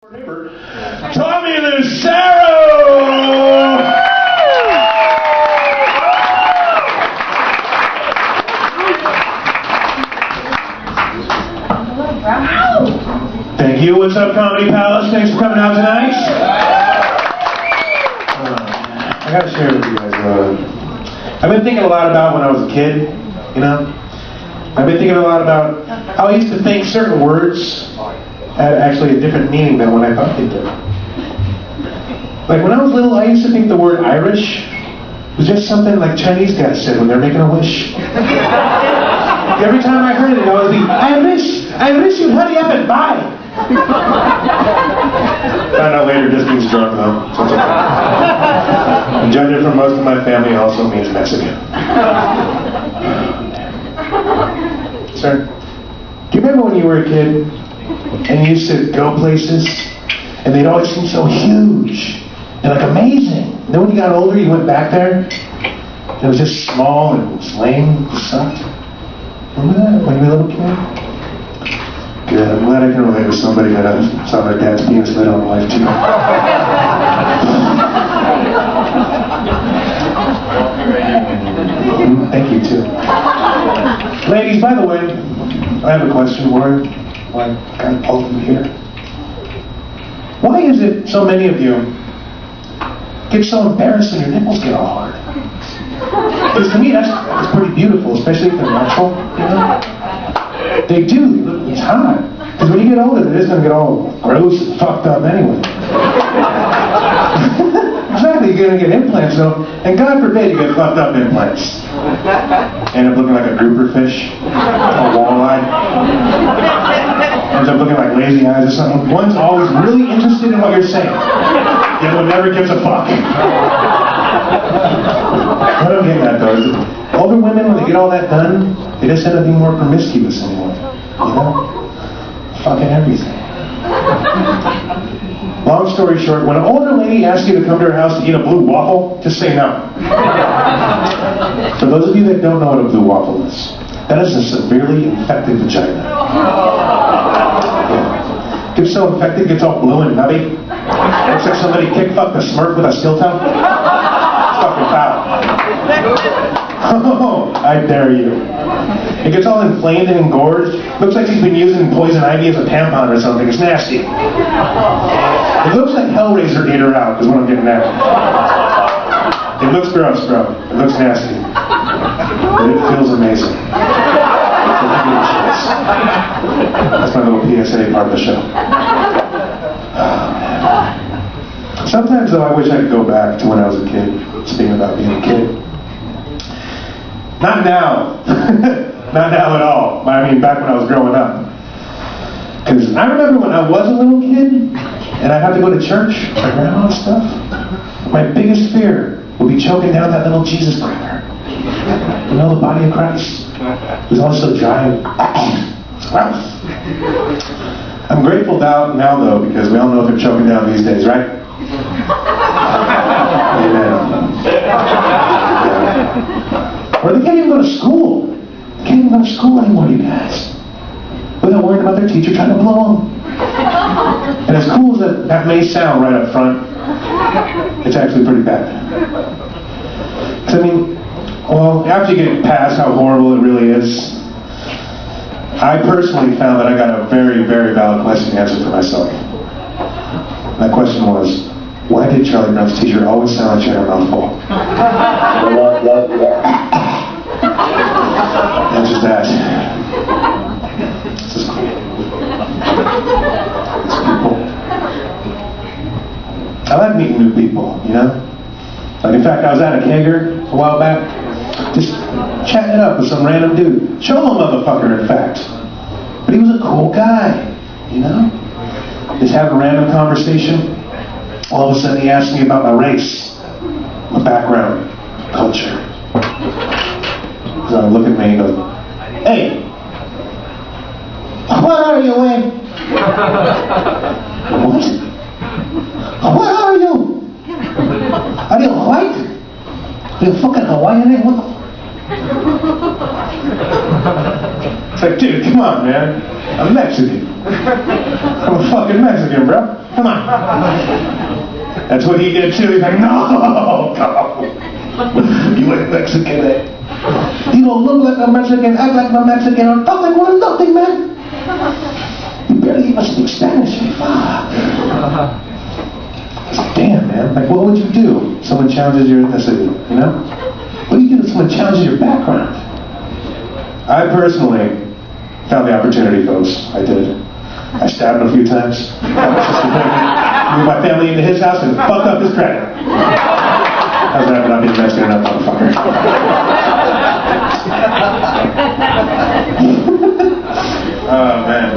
Tommy Lucero! Thank you. What's up, Comedy Palace? Thanks for coming out tonight. I gotta share with you guys. I've been thinking a lot about when I was a kid, you know? I've been thinking a lot about how I used to think certain words had actually a different meaning than when I thought they did. Like when I was little, I used to think the word Irish was just something like Chinese guys said when they're making a wish. Every time I heard it, I would be, I wish you'd hurry up and buy. Found out later this means drunk though. So it's okay. And judging from most of my family also means Mexican. Sir, do you remember when you were a kid and you used to go places and they'd always seem so huge and like amazing? And then when you got older, you went back there and it was just small and it was lame, it sucked. Remember that when you were a little kid? Good, I'm glad I can relate with somebody that saw their dad's penis later on in life too. Thank you too. Ladies, by the way, I have a question for you. Why kind of pulled you here? Why is it so many of you get so embarrassed when your nipples get all hard? Because to me, that's pretty beautiful, especially if they're natural, you know? They do. It's hot. Because when you get older, it is going to get all gross and fucked up anyway. Exactly, you're going to get implants though, and God forbid you get fucked up implants. End up looking like a grouper fish, a walleye. Ends up looking like lazy eyes or something. One's always really interested in what you're saying. The other one never gives a fuck. What I'm getting at though is that older women, when they get all that done, they just end up being more promiscuous anymore. You know? Fucking everything. Long story short, when an older lady asks you to come to her house to eat a blue waffle, just say no. For those of you that don't know what a blue waffle is, that is a severely infected vagina. Yeah. Gets so infected, gets all blue and nutty. Looks like somebody kick-fucked a Smurf with a steel toe. It's fucking foul. Oh, I dare you. It gets all inflamed and engorged. Looks like he's been using poison ivy as a tampon or something. It's nasty. It looks like Hellraiser ate her out, is what I'm getting at. It looks gross, bro. It looks nasty. But it feels amazing. That's my little PSA part of the show. Sometimes, though, I wish I could go back to when I was a kid, speaking about being a kid. Not now. Not now at all. I mean, back when I was growing up. Because I remember when I was a little kid, and I'd have to go to church with my grandma and stuff, my biggest fear would be choking down that little Jesus cracker. You know, the body of Christ. It was always so dry and gross. I'm grateful now, though, because we all know they're choking down these days, right? Amen. Yeah. Or they can't even go to school. They can't even go to school anymore, you guys. Without worrying about their teacher trying to blow them. And as cool as that may sound right up front, it's actually pretty bad. Because, I mean, well, after you get past how horrible it really is, I personally found that I got a very, very valid question to answer for myself. That question was, why did Charlie Brown's teacher always sound like she had her mouth full? And just that. It's just cool. It's people. I like meeting new people, you know? Like, in fact, I was at a kegger a while back, just chatting it up with some random dude. Cholo motherfucker, in fact. But he was a cool guy, you know? Just having a random conversation. All of a sudden he asked me about my race, my background, culture. So I look at me and go, hey, what are you, Wayne? What? What are you? Are you white? Are you fucking Hawaiian? What the? It's like, dude, come on, man. I'm Mexican. I'm a fucking fucking Mexican, bro. Come on. That's what he did too. He's like, no. You ain't Mexican, eh? You don't look like a Mexican, act like a Mexican, or talk like one nothing, man. You barely even speak Spanish. Fuck. Damn, man. Like, what would you do if someone challenges your ethnicity, you know? What do you do if someone challenges your background? I personally found the opportunity, folks. I did. I stabbed him a few times. Moved my family into his house and fucked up his credit. How's that for not being Mexican enough, motherfucker? Oh, man.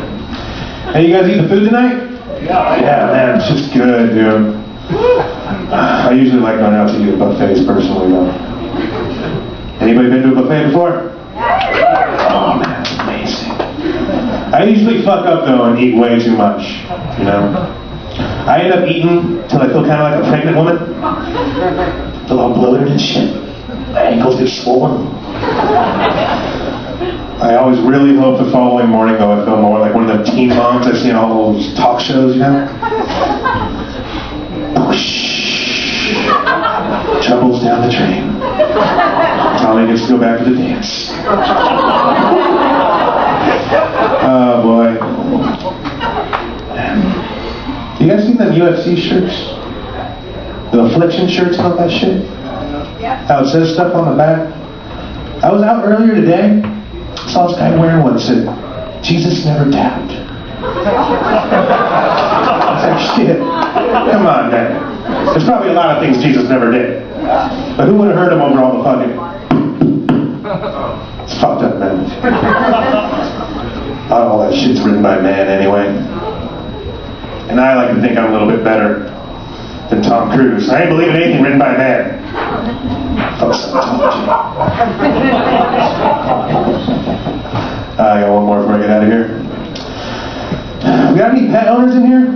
Hey, you guys eat the food tonight? Yeah, man, it's just good, dude. I usually like going out to eat at buffets personally, though. Anybody been to a buffet before? Oh, man, it's amazing. I usually fuck up, though, and eat way too much, you know? I end up eating till I feel kind of like a pregnant woman. Feel all bloated and shit. My ankles get swollen. I always really hope the following morning, though, I feel more like one of the teen moms I've seen all those talk shows, you know? Troubles down the drain. Tommy gets to go back to the dance. Oh, boy. You guys seen them UFC shirts? The affliction shirts and all that shit? How it says stuff on the back? I was out earlier today. Saw this guy wearing one that said, Jesus never tapped. It's like, shit. Come on, man. There's probably a lot of things Jesus never did. But who would have heard him over all the fucking... It's fucked up, man. All that shit's written by man anyway. And I like to think I'm a little bit better than Tom Cruise. I ain't believing anything written by man. Fuck Scientology. I got one more before I get out of here. We got any pet owners in here?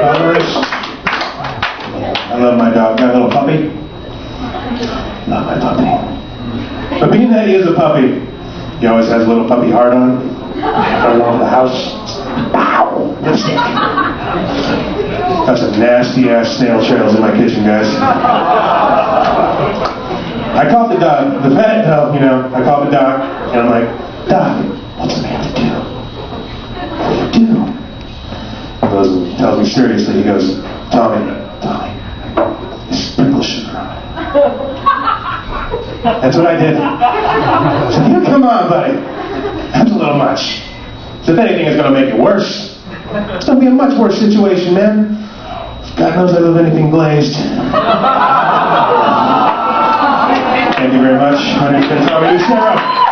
Owners? I love my dog. Got a little puppy? Love my puppy. But being that he is a puppy, he always has a little puppy heart on. Right around the house. Pow! Lipstick. Got some nasty ass snail trails in my kitchen, guys. I called the dog, the vet, you know, I called the doc, and I'm like, Doc, what's the man to do? What do you do? He goes and tells me seriously, he goes, Tommy, sprinkle sugar on it. That's what I did. I said, yeah, come on, buddy. That's a little much. So if anything is going to make it worse, it's going to be a much worse situation, man. God knows I love anything glazed. Thank you very much. My name is Tommy Lucero.